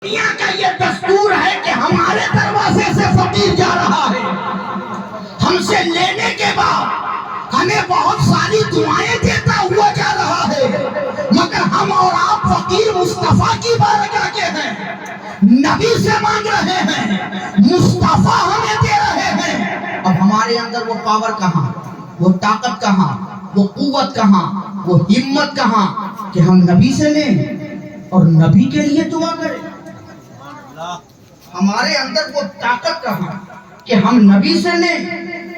دنیا کا یہ دستور ہے کہ ہمارے دروازے سے فقیر جا رہا ہے، ہم سے لینے کے بعد ہمیں بہت ساری دعائیں دیتا ہوا جا رہا ہے، مگر ہم اور آپ فقیر مصطفیٰ کی بارگاہ کے ہیں، نبی سے مانگ رہے ہیں، مصطفیٰ ہمیں دے رہے ہیں۔ اب ہمارے اندر وہ پاور کہاں، وہ طاقت کہاں، وہ قوت کہاں، وہ ہمت کہاں کہ ہم نبی سے لیں اور نبی کے لیے دعا کریں؟ ہمارے اندر وہ طاقت کہاں کہ ہم نبی سے لیں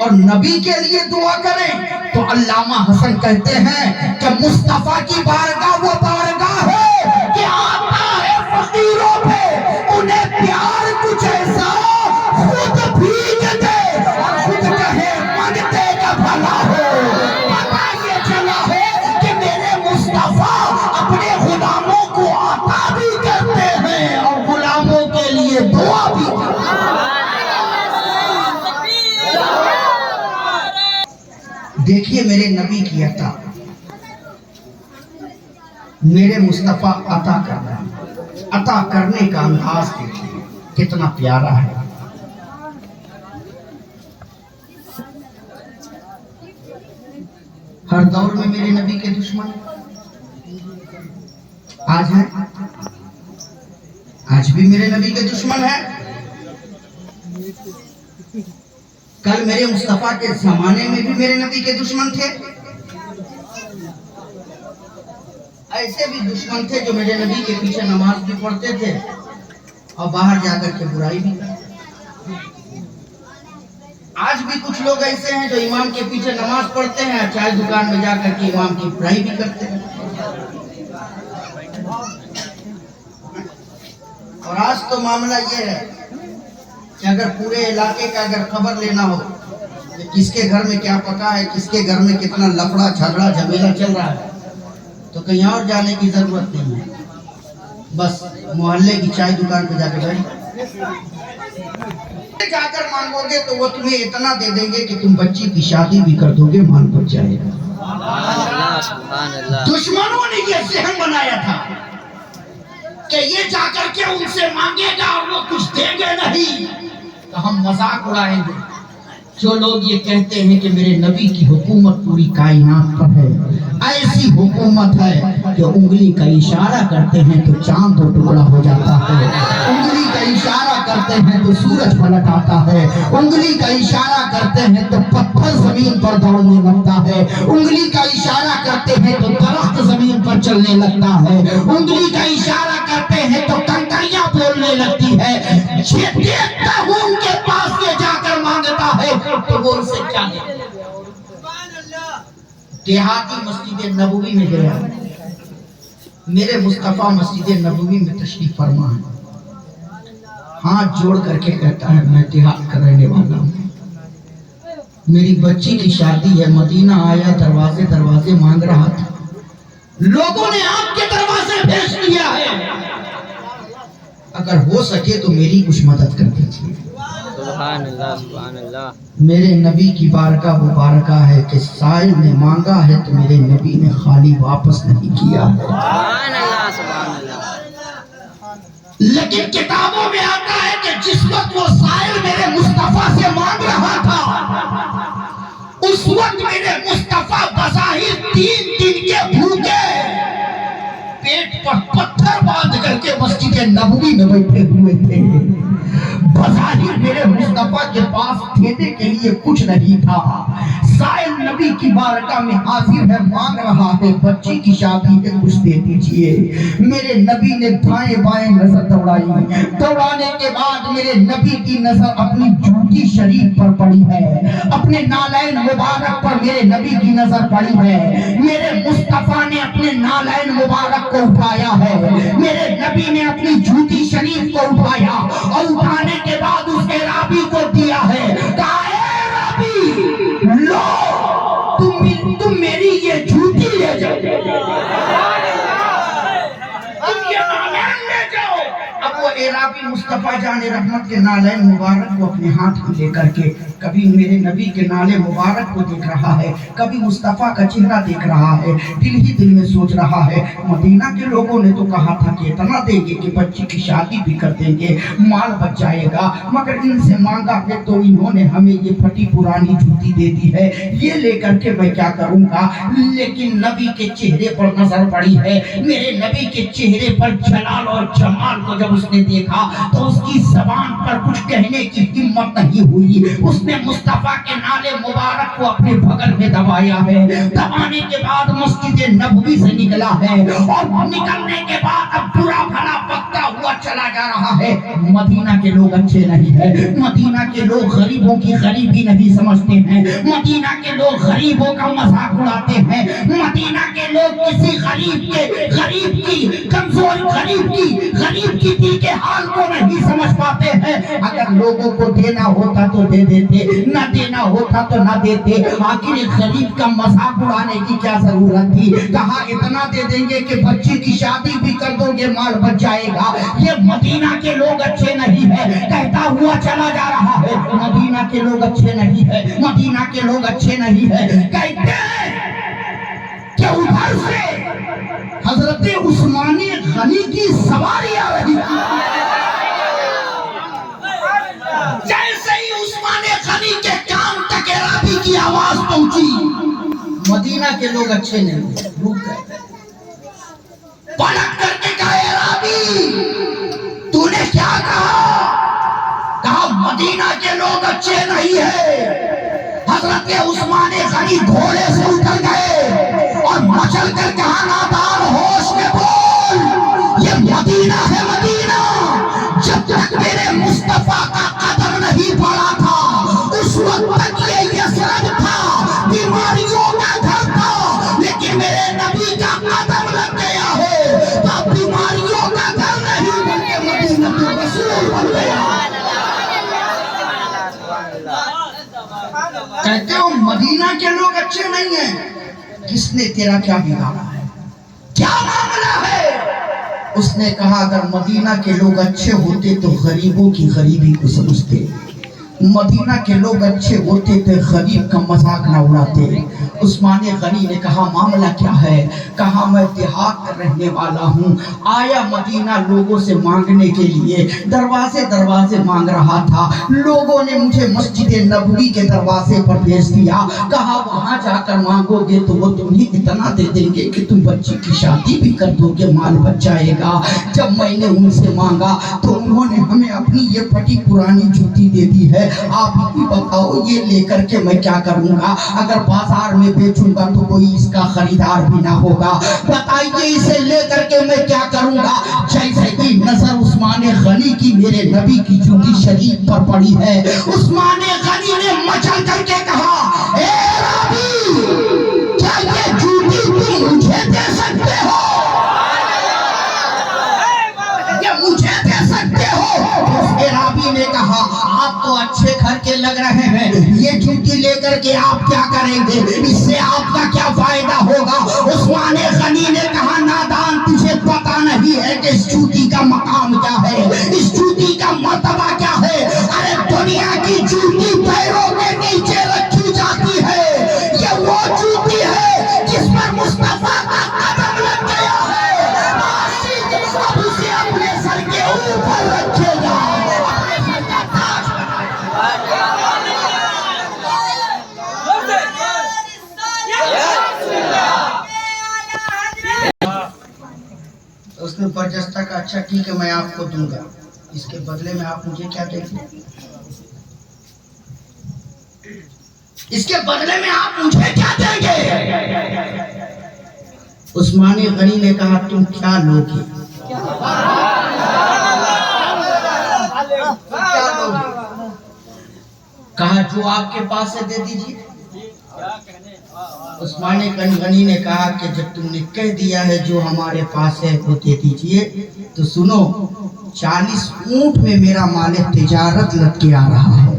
اور نبی کے لیے دعا کریں؟ تو علامہ حسن کہتے ہیں کہ مصطفیٰ کی بارگاہ وہ بارگاہ ہے کہ آتا ہے فقیروں پہ انہیں پیار کچھ ایسا خود بھیج دے اور خود کہے مانگتے کا بھلا ہو۔ پتہ یہ چلا ہے کہ میرے مصطفیٰ اپنے غلاموں کو عطا بھی کرتے ہیں اور غلاموں کے لیے دعا بھی کرتے ہیں۔ دیکھیے میرے نبی کی عطا، میرے مصطفیٰ عطا کر رہے ہیں، عطا کرنے کا انداز دیکھیے کتنا پیارا ہے۔ ہر دور میں میرے نبی کے دشمن آج ہیں، آج بھی میرے نبی کے دشمن ہیں۔ کل میرے مصطفیٰ کے زمانے میں بھی میرے نبی کے دشمن تھے، ایسے بھی دشمن تھے جو میرے نبی کے پیچھے نماز بھی پڑھتے تھے اور باہر جا کر کے برائی بھی کرتے۔ آج بھی کچھ لوگ ایسے ہیں جو امام کے پیچھے نماز پڑھتے ہیں، چائے دکان میں جا کر کے امام کی برائی بھی کرتے ہیں۔ اور آج تو معاملہ یہ ہے کہ اگر پورے علاقے کا اگر خبر لینا ہو کہ کس کے گھر میں کیا پکا ہے، کس کے گھر میں کتنا لفڑا جھگڑا جھمیلا چل رہا ہے، تو کہیں اور جانے کی ضرورت نہیں ہے، بس محلے کی چائے دکان پہ جا کے بیٹھ جا کر مانگو گے تو وہ تمہیں اتنا دے دیں گے کہ تم بچی کی شادی بھی کر دو گے، مان بچ جائے گا۔ دشمنوں نے یہ ذہن بنایا تھا کہ یہ جا کر کے ان سے مانگے گا اور وہ کچھ دیں گے نہیں تو ہم مذاق اڑائیں گے۔ جو لوگ یہ کہتے ہیں کہ میرے نبی کی حکومت پوری کائنات پر ہے، ایسی حکومت ہے کہ انگلی کا اشارہ کرتے ہیں تو چاند دو ٹکڑا ہو جاتا ہے، انگلی کا اشارہ کرتے ہیں تو سورج پلٹ آتا ہے، انگلی کا اشارہ کرتے ہیں تو پتھر زمین پر دوڑنے لگتا ہے، انگلی کا اشارہ کرتے ہیں تو درخت زمین پر چلنے لگتا ہے، انگلی کا اشارہ کرتے ہیں تو کنکریاں بولنے لگتی ہے۔ یہ دیکھتا ہوں ان کے پاس یہ جا کر مانگتا ہے تو وہ ان سے کیا لے۔ دیہاتی مسجد نبوی میں گیا، میرے مصطفیٰ مسجد نبوی میں تشریف فرما ہے، ہاتھ جوڑ کر کے کہتا ہے میں دیہات کا رہنے والا ہوں، میری بچی کی شادی ہے، مدینہ آیا دروازے دروازے مانگ رہا تھا، لوگوں نے آپ کے دروازے بھیج دیا ہے، اگر ہو سکے تو میری کچھ مدد کر دیجیے۔ سبحان اللہ سبحان اللہ۔ میرے نبی کی بارگاہ وہ بارگاہ ہے کہ سائل نے مانگا ہے تو میرے نبی نے خالی واپس نہیں کیا ہے۔ سبحان اللہ سبحان اللہ۔ لیکن کتابوں میں آتا ہے کہ جس وقت وہ سائل میرے مصطفیٰ سے مانگ رہا تھا اس وقت میرے مصطفیٰ بظاہر 3 دن کے بھوکے پیٹ پر پتھر باندھ کر کے مسجد نبوی میں بیٹھے ہوئے تھے، بظاہر میرے مصطفیٰ کے پاس دینے کے لیے کچھ نہیں تھا، سائل نبی کی بارگاہ میں حاضر ہے، مانگ رہا ہے بچی کی شادی ہے کچھ دے دیجئے۔ میرے نبی نے دائیں بائیں نظر دوڑائی، دوڑانے کے بعد میرے نبی کی نظر اپنی جوتی شریف پر پڑی ہے، اپنے نالین مبارک پر میرے نبی کی نظر پڑی ہے، میرے مصطفیٰ نے اپنے نالین مبارک کو اٹھایا ہے، میرے نبی نے اپنی جوتی شریف کو اٹھایا اور اٹھانے کے بعد اس کے رابی کو دیا ہے، کہا اے رابی لو تم میری یہ جوتی لے جاؤ، تم یہ نالین لے جاؤ، वो एराबी मुस्तफ़ा जान रहमत के नालैन मुबारक को अपने हाथ में लेकर के कभी मेरे नबी के नाले मुबारक को देख रहा है, कभी मुस्तफ़ा का चेहरा देख रहा है, दिल ही दिल में सोच रहा है मदीना के लोगों ने तो कहा था कि इतना देंगे कि बच्ची की शादी भी कर देंगे, माल बच जाएगा, मगर इनसे मांगा है तो इन्होंने हमें ये फटी पुरानी जूती दे दी है, ये लेकर के मैं क्या करूंगा। लेकिन नबी के चेहरे पर नजर पड़ी है, मेरे नबी के चेहरे पर जलाल और जमाल को जब उसने देखा तो उसकी जबान पर कुछ कहने की हिम्मत नहीं हुई। उसने मुस्तफा के नाले मुबारक को अपने बगल में दबाया है, दबाने के बाद मस्जिद नबवी से निकला है और निकलने के बाद अब बुरा भला बकता हुआ चला जा रहा है। मदीना के लोग अच्छे नहीं है, मदीना के लोग गरीबों की गरीबी नहीं समझते हैं, मदीना के लोग गरीबों का मजाक उड़ाते हैं, मदीना के लोग किसी गरीब की कमजोर गरीब की दिल के हाल को नहीं समझ पाते हैं। अगर लोगों को देना होता तो दे देते, ना देना होता तो ना देते, आखिर गरीब का मजाक उड़ाने की क्या जरूरत थी। कहा इतना दे देंगे कि बच्ची की शादी भी कर दोगे, माल बच जाएगा। ये मदीना के लोग अच्छे नहीं है, कहता हुआ चला जा रहा है। मदीना के लोग अच्छे नहीं है, मदीना के लोग अच्छे नहीं है। कहते हैं कि उधर से हजरत उस्मानी गनी की सवारी आ रही थी। जैसे ही उस्मानी गनी के कान तक एराबी की आवाज पहुंची, मदीना के लोग अच्छे नहीं, रुक गए, पलट करके कहा एराबी तूने क्या कहा? कहा मदीना के लोग अच्छे नहीं है। हजरत उस्मानी गनी घोड़े से उतर गए और मचल कर कहा नादान होश में बोल, ये मदीना है मदीना। जब तक मेरे मुस्तफा का कदम नहीं पड़ा था उस वक्त तक ये यसरत था, बीमारियों का घर था, लेकिन मेरे नबी का कदम लग गया है तो बीमारियों का घर नहीं बल्कि मदीना का रसूल बन गया। कहते हो मदीना के लोग अच्छे नहीं हैं, किसने तेरा क्या बिगाड़ा है, क्या मामला है? उसने कहा अगर मदीना के लोग अच्छे होते तो गरीबों की गरीबी को समझते, मदीना के लोग अच्छे होते तो गरीब का मजाक न उड़ाते। उस्मानी गनी ने कहा मामला क्या है? कहा मैं देहात का रहने वाला हूँ, आया मदीना लोगों से मांगने के लिए, दरवाजे दरवाजे मांग रहा था, लोगों ने मुझे मस्जिद नबवी के दरवाजे पर भेज दिया, कहा वहां जाकर मांगोगे तो वो तुम्हें इतना दे देंगे कि तुम बच्ची की शादी भी कर दोगे, माल बच जाएगा। जब मैंने उनसे मांगा तो उन्होंने हमें अपनी ये फटी पुरानी जूती दे दी है, आप ही बताओ ये लेकर के मैं क्या करूंगा? अगर बाजार में बेचूंगा तो कोई इसका खरीदार भी ना होगा, बताइए इसे लेकर के मैं क्या करूंगा? जैसे ही नजर उस्मानी गनी की मेरे नबी की जूती शरीफ पर पड़ी है, उस्मानी गनी ने मचल करके कहा ए राबी क्या ये जूती तुम मुझे दे सकते हो? ये मुझे दे सकते हो? राबी ने कहा आप तो अच्छे घर के लग रहे हैं, ये जूती लेकर के आप क्या करेंगे, इससे आपका क्या फायदा होगा? उस्मानी गनी ने कहा नादान तुझे पता नहीं है कि इस जूती का मकाम क्या है, इस जूती का मर्तबा क्या है। अरे दुनिया की जूती पैरों के नीचे रखी जाती है, ये वो जूती है जिस पर मुस्तफा का कदम लग गया है, अब उसे अपने सर के ऊपर रखेगा। उसने बर्जस्ता का अच्छा ठीक है मैं आपको दूंगा, इसके बदले में आप मुझे क्या देंगे? इसके बदले में आप मुझे क्या देंगे? उस्मानी गनी ने कहा तुम क्या लोगे? क्या लोगे? कहा जो आपके पास है दे दीजिए। उस्मानी गनी ने कहा कि जब तुमने कह दिया है जो हमारे पास है वो दे दीजिए, तो सुनो 40 ऊंट में मेरा माल तिजारत लग के आ रहा है।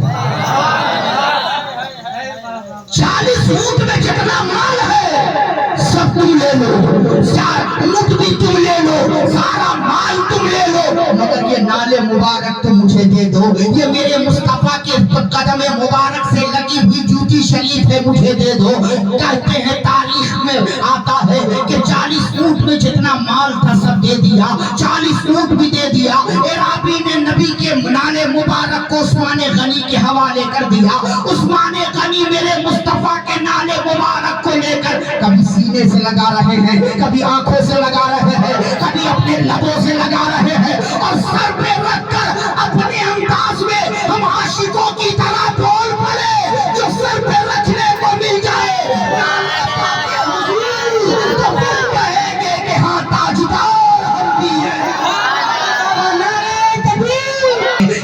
40 ऊंट में जितना माल है सब तुम ले लो, ऊँट भी तुम ले लो, सारा माल तुम ले लो, मगर ये नाले मुबारक तुम मुझे दे दो। ये मेरे मुस्तफा के कदम मुबारक से लगी हुई जूती शरीफ है, मुझे दे दो। कहते हैं तारीख में आता है कि 40 ऊँट में जितना माल था सब दे दिया, 40 ऊँट भी दे दिया। एराबी ने नबी के नाले मुबारक को उस्मान गनी के हवाले कर दिया। उस्मान गनी मेरे मुस्तफा के नाले मुबारक को लेकर कभी सीने से लगा रहे हैं, कभी आंखों से लगा रहे हैं, कभी अपने लबों से लगा रहे हैं, और सर पे रखकर अपने अंदाज में हम आशिकों की तरह बोल पड़े, जो सर पे रखने को मिल जाए तो फिर कहेंगे कि हाँ ताजदार हम भी हैं।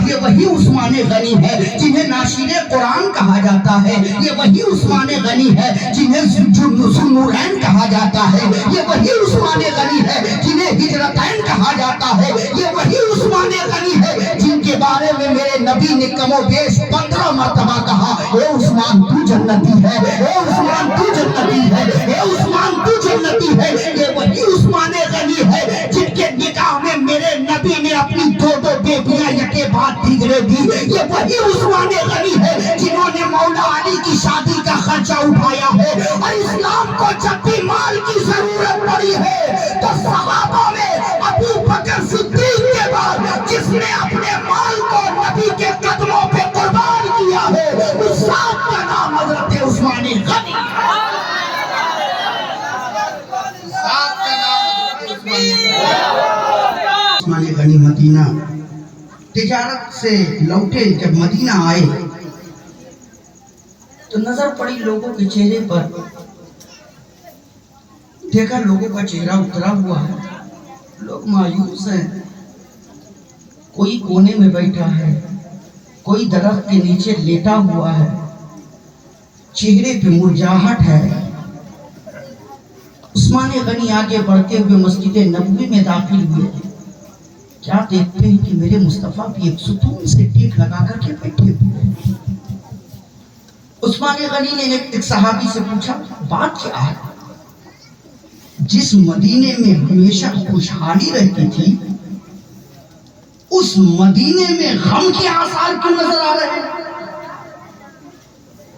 ये वही उस्मान गनी है जिन्हें नाशिरे कुरान कहा जाता है, ये वही उस्मान गनी है जिन्हें ज़ुन्नूरैन कहा जाता है, ये वही उस्मान गनी है जिन्हें हिजरतैन कहा जाता है, ये वही उस्मान गनी है जिनके बारे में मेरे नबी ने कमोबेश 15 मर्तबा कहा, ए उस्मान तू जन्नती है, ए उस्मान तू जन्नती है, ए उस्मान तू जन्नती है। ये वही उस्मान गनी है जिनके निकाह में मेरे नबी ने अपनी 2 बेटियां यके बाद दीगरे दी। ये वही उस्मान गनी है जिन्होंने मौला अली की शादी का खर्चा उठाया है, और इस्लाम को जब भी माल की जरूरत पड़ी है तो सहाबा में अबू बकर सिद्दीक के बाद जिसने अपने माल को नबी के कदमों पे कुर्बान किया है, उस साहब का नाम हजरत उस्मान गनी। उस्मान गनी मदीना तिजारत से लौटे, जब मदीना आए तो नजर पड़ी लोगों के चेहरे पर, देखा लोगों का चेहरा उतरा हुआ है, लोग मायूस हैं, कोई कोने में बैठा है, कोई दरख्त के नीचे लेटा हुआ है, चेहरे पे मुरझाहट है। उस्मान गनी आगे बढ़ते हुए मस्जिद नबवी में दाखिल हुए, क्या देखते हैं कि मेरे मुस्तफा भी एक सुकून से टेक लगा करके बैठे हुए हैं। उस्मान गनी ने एक सहाबी से पूछा, बात क्या है? जिस मदीने में हमेशा खुशहाली रहती थी, उस मदीने में गम के आसार क्यों नजर आ रहे हैं?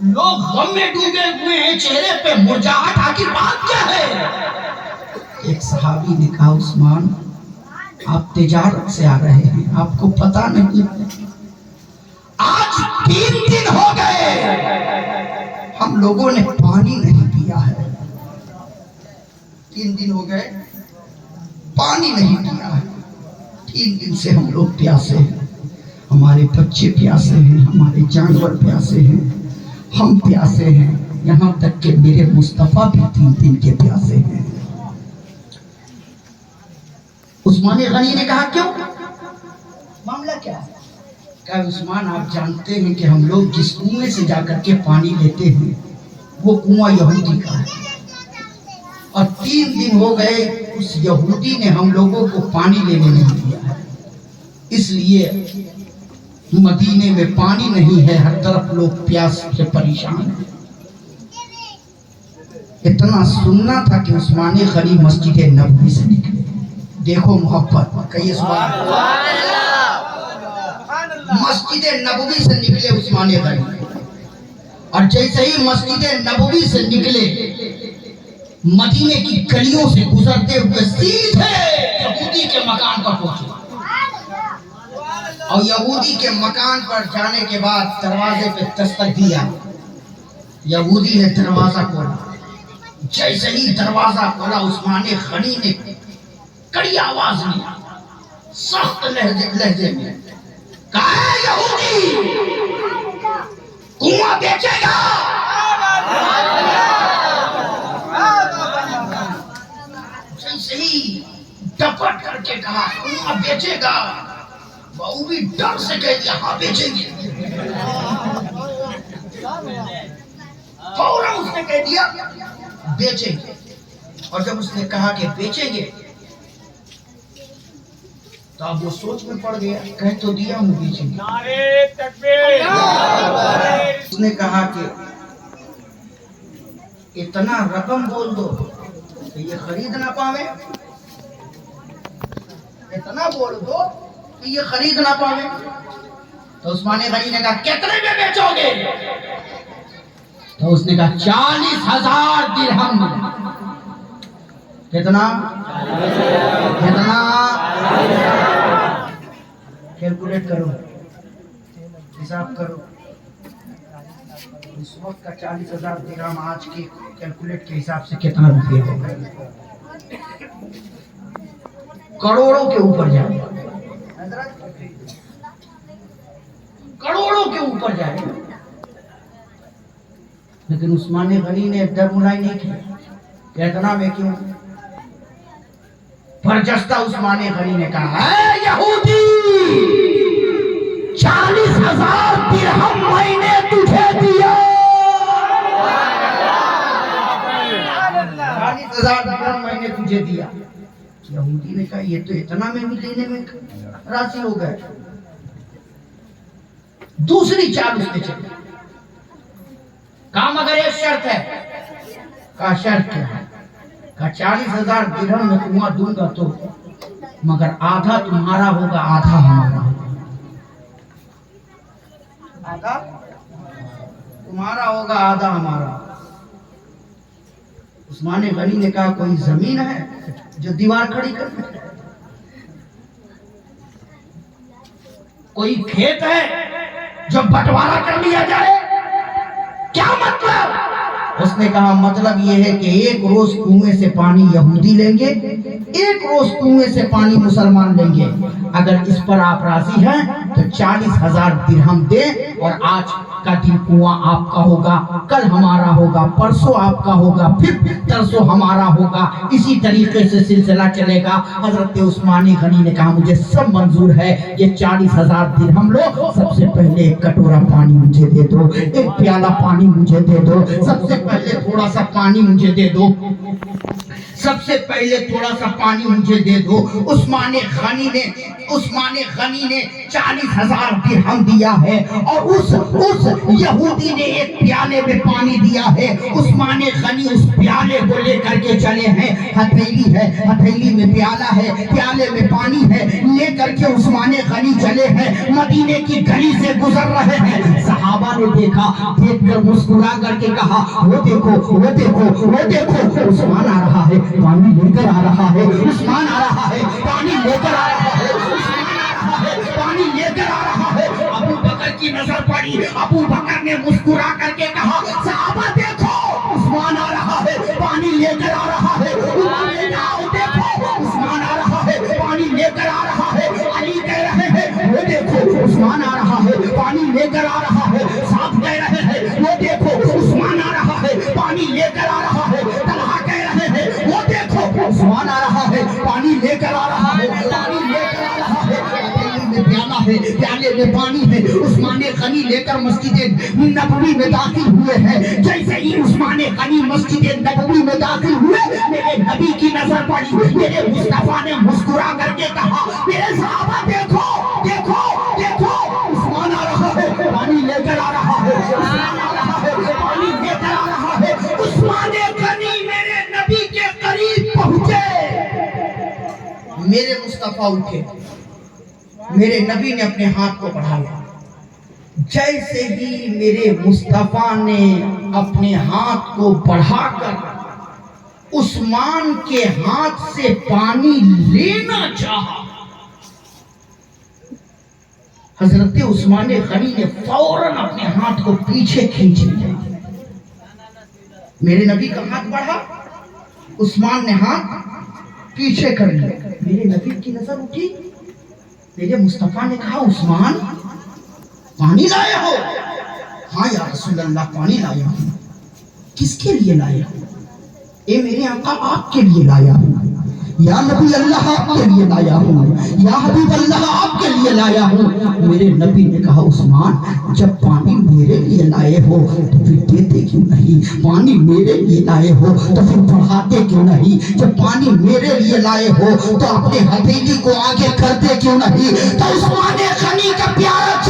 लोग गम में डूबे हुए हैं, चेहरे पे मुरझाहट, आखिर बात क्या है? एक सहाबी ने कहा, उस्मान आप तिजारत से आ रहे हैं, आपको पता नहीं, आज 3 दिन हो गए हम लोगों ने पानी नहीं पिया है। 3 दिन हो गए पानी नहीं पिया है, 3 दिन से हम लोग प्यासे हैं, हमारे बच्चे प्यासे हैं, हमारे जानवर प्यासे हैं, हम प्यासे हैं, यहाँ तक कि मेरे मुस्तफा भी 3 दिन के प्यासे हैं। उस्मान गनी ने कहा, क्यों, मामला क्या है? कहा, उस्मान आप जानते हैं कि हम लोग जिस कुएं से जाकर के पानी लेते हैं वो कुआं यहूदी का है, और 3 दिन हो गए उस यहूदी ने हम लोगों को पानी लेने नहीं दिया है, इसलिए मदीने में पानी नहीं है, हर तरफ लोग प्यास से परेशान हैं। इतना सुनना था कि उस्मान गनी मस्जिद नबवी से निकले। देखो मोहब्बत, कहिए सुभान अल्लाह। मस्जिद नबवी से निकले उस्मान गनी, और जैसे ही मस्जिद नबवी से निकले, मदीने की गलियों से गुजरते हुए सीधे यहूदी के मकान पर पहुंचे, और यहूदी के मकान पर जाने के बाद दरवाजे पे दस्तक दिया। यहूदी ने दरवाजा खोला, जैसे ही दरवाजा खोला उस्मान गनी ने कड़ी आवाज में, सख्त लहजे में कहा, यहूदी कुआं बेचेगा? जैसे ही डपट करके कहा कुआं बेचेगा, वो भी डर से कह दिया, हाँ बेचेंगे। फौरन उसने कह दिया बेचेंगे, और जब उसने कहा कि बेचेंगे तो अब वो सोच में पड़ गया, कह तो दिया हूँ बेचेंगे। नारे तकबीर। उसने कहा कि इतना रकम बोल दो کہ یہ خرید نہ پاوے؟ اتنا بول دو کہ یہ خرید نہ پاوے. تو عثمان غنی نے کہا کتنے میں بیچو گے؟ تو اس نے کہا 40,000 درہم. کتنا؟ کتنا؟ کیلکولیٹ کرو، حساب کرو. اس وقت کا 40,000 درہم آج کے کیلکولیٹ کے حساب سے کتنا روپیہ ہوگا؟ کروڑوں کے اوپر جائے، کروڑوں کے اوپر جائے. لیکن عثمان غنی نے ڈر ملائی نہیں کیا کہ اتنا میں کیوں. برجستہ عثمان غنی نے کہا اے یہودی، 40,000 درہم میں نے تجھے دیا. 40,000 درہم میں نے تجھے دیا. یہودی نے کہا یہ تو اتنا میں بھی دینے میں راضی ہو گئے. دوسری چال اس نے چلی. کہا مگر ایک شرط ہے. کہا شرط کیا ہے؟ کہا 40,000 درہم میں تمہیں دوں گا تو مگر آدھا تمہارا ہوگا آدھا ہمارا ہوگا. آدھا تمہارا ہوگا آدھا ہمارا. عثمان غنی نے کہا کوئی زمین ہے جو دیوار کھڑی کر دے؟ کوئی کھیت ہے جو بٹوارا کر لیا جائے؟ کیا مطلب؟ اس نے کہا مطلب یہ ہے کہ ایک روز کنویں سے پانی یہودی لیں گے، ایک روز کنویں سے پانی مسلمان لیں گے. اگر اس پر آپ راضی ہیں تو 40,000 درہم دیں اور آج کا دن کنواں آپ کا ہوگا، کل ہمارا ہوگا، پرسوں آپ کا ہوگا، پھر ترسوں ہمارا ہوگا. اسی طریقے سے سلسلہ چلے گا. حضرت عثمان غنی نے کہا مجھے سب منظور ہے، یہ 40,000 درہم لو. سب سے پہلے ایک کٹورا پانی مجھے دے دو، ایک پیالہ پانی مجھے دے دو. سب سے پہلے تھوڑا سا پانی مجھے دے دو. سب سے پہلے تھوڑا سا پانی مجھے دے دو. عثمان غنی نے 40,000 درہم دیا ہے اور اس یہودی نے ایک پیالے میں پانی دیا ہے. عثمان غنی اس پیالے کو لے کر کے چلے ہیں. ہتھیلی ہے، ہتھیلی میں پیالہ ہے، پیالے میں پانی ہے. لے کر کے عثمان غنی چلے ہیں، مدینے کی گلی سے گزر رہے ہیں. صحابہ نے دیکھا، دیکھ کر مسکرا کر کے کہا وہ دیکھو وہ دیکھو وہ دیکھو، عثمان آ رہا ہے، پانی لے کر آ رہا ہے. عثمان آ رہا ہے، پانی لے کر آ رہا ہے. پانی لے کر آ رہا ہے. ابو بکر کی نظر پڑی. ابو بکر نے مسکرا کر کے کہا صحابہ دیکھو عثمان آ رہا ہے، پانی لے کر آ رہا ہے. دیکھو عثمان آ رہا ہے، پانی لے کر آ رہا ہے. علی کہہ رہے ہیں وہ دیکھو عثمان آ رہا ہے، پانی لے کر آ رہا ہے. صاحب کہہ رہے ہیں وہ دیکھو عثمان آ رہا ہے، پانی لے کر آ رہا ہے. طلحہ کہہ رہے ہیں وہ دیکھو عثمان آ رہا ہے، پانی لے کر آ رہا ہے، پانی لے کر آ رہا ہے. پیالہ ہے، پیالے میں پانی ہے. عثمان غنی لے کر مسجد نبوی میں داخل ہوئے ہیں. جیسے ہی عثمان غنی مسجد نبوی میں داخل ہوئے، میرے نبی کی نظر پڑی. میرے مصطفیٰ نے مسکرا کر کے کہا میرے صحابہ دیکھو دیکھو دیکھو عثمان آ رہا ہے، پانی لے کر آ رہا ہے. عثمان آ رہا ہے، پانی لے کر آ رہا ہے. عثمان غنی میرے نبی کے قریب پہنچے. میرے مصطفیٰ اٹھے، میرے نبی نے اپنے ہاتھ کو بڑھایا. جیسے ہی میرے مصطفیٰ نے اپنے ہاتھ کو بڑھا کر عثمان کے ہاتھ سے پانی لینا چاہا، حضرت عثمان غنی نے فوراً اپنے ہاتھ کو پیچھے کھینچ لیا. میرے نبی کا ہاتھ بڑھا، عثمان نے ہاتھ پیچھے کر لیا. میرے نبی کی نظر اٹھی. میرے مصطفیٰ نے کہا عثمان پانی لائے ہو؟ ہاں یا رسول اللہ پانی لایا ہوں. کس کے لیے لایا ہوں؟ اے میرے آقا آپ کے لیے لایا ہوں. یا نبی اللہ آپ کے لیے لایا ہوں. یا حبیب اللہ آپ کے لیے لایا ہوں. میرے نبی نے کہا عثمان جب پانی میرے لیے لائے ہو تو پھر دیتے کیوں نہیں؟ پانی میرے لیے لائے ہو تو پھر بڑھاتے کیوں نہیں؟ جب پانی میرے لیے لائے ہو تو اپنے ہتھیلی کو آگے کرتے کیوں نہیں؟ تو عثمان غنی کا پیارا